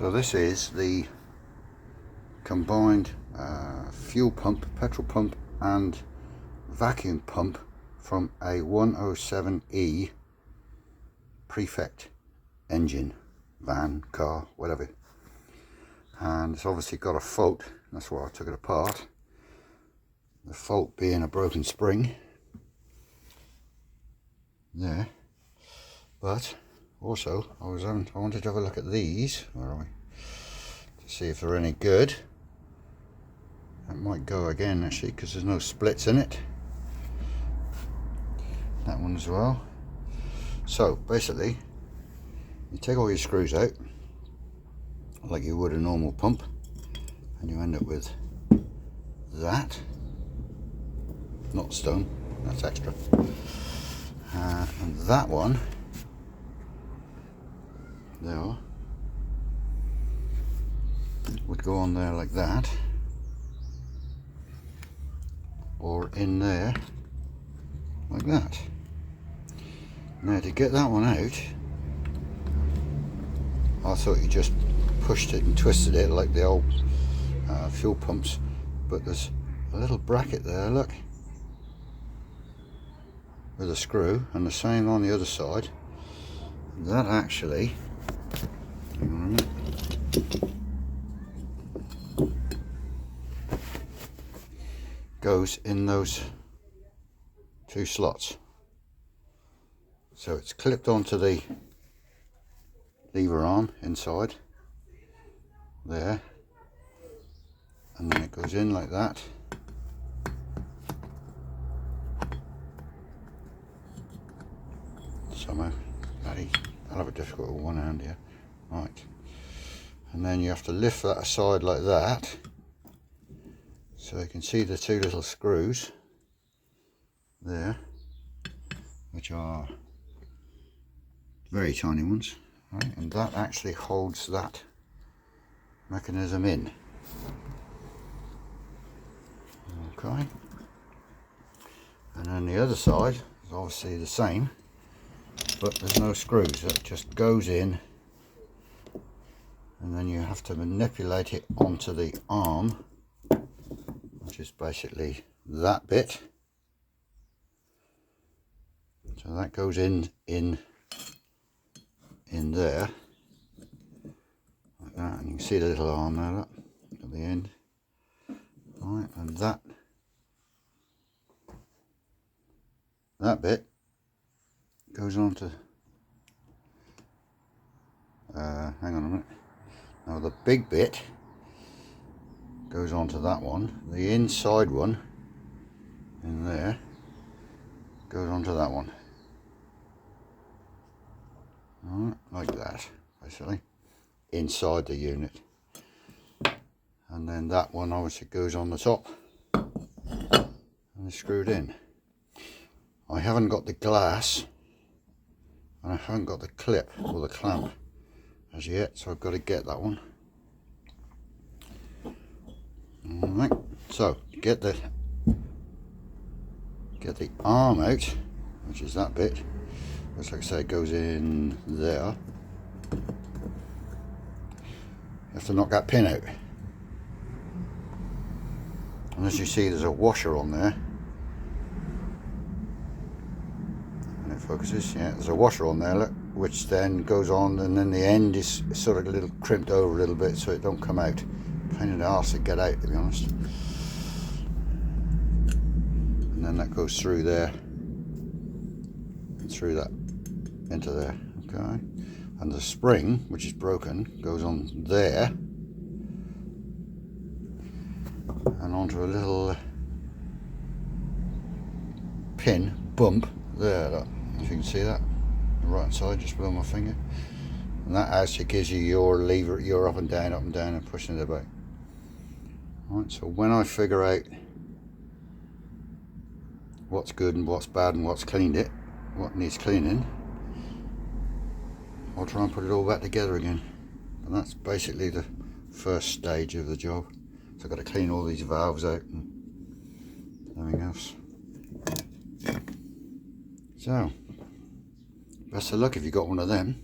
So this is the combined fuel pump, petrol pump and vacuum pump from a 107E Prefect engine, van, car, whatever. And it's obviously got a fault, that's why I took it apart. The fault being a broken spring there. But also I wanted to have a look at these, where are we, to see if they're any good. That might go again actually, because there's no splits in it. That one as well. So basically you take all your screws out like you would a normal pump, and you end up with that, not stone, that's extra, and that one there would go on there like that, or in there like that. Now to get that one out, I thought you just pushed it and twisted it like the old fuel pumps, but there's a little bracket there, look, with a screw, and the same on the other side. That actually, hang on a minute, goes in those two slots. So it's clipped onto the lever arm inside there, and then it goes in like that. Somehow, I'll have it difficult with one hand here. Right, and then you have to lift that aside like that, so you can see the two little screws there, which are very tiny ones, right? And that actually holds that mechanism in. Okay, and then the other side is obviously the same, but there's no screws. It just goes in, and then you have to manipulate it onto the arm, which is basically that bit. So that goes in there like that, and you can see the little arm there, look, at the end. Right, and that bit goes on to hang on a minute. Now the big bit goes onto that one. The inside one in there goes onto that one. Alright, like that, basically, inside the unit. And then that one obviously goes on the top and is screwed in. I haven't got the glass, and I haven't got the clip or the clamp as yet, so I've got to get that one. Alright, so get the arm out, which is that bit, which, like I say, goes in there. You have to knock that pin out, and as you see, there's a washer on there. And it focuses, yeah, there's a washer on there, look, which then goes on, and then the end is sort of a little crimped over a little bit so it don't come out. Pain in the arse to get out, to be honest. And then that goes through there and through that into there. Okay, and the spring, which is broken, goes on there and onto a little pin bump there, look, if you can see that, the right hand side just below my finger, and that actually gives you your lever, your up and down and pushing it about. Right, so when I figure out what's good and what's bad and what's cleaned it, what needs cleaning, I'll try and put it all back together again. And that's basically the first stage of the job. So I've got to clean all these valves out and everything else. So, best of luck if you got one of them.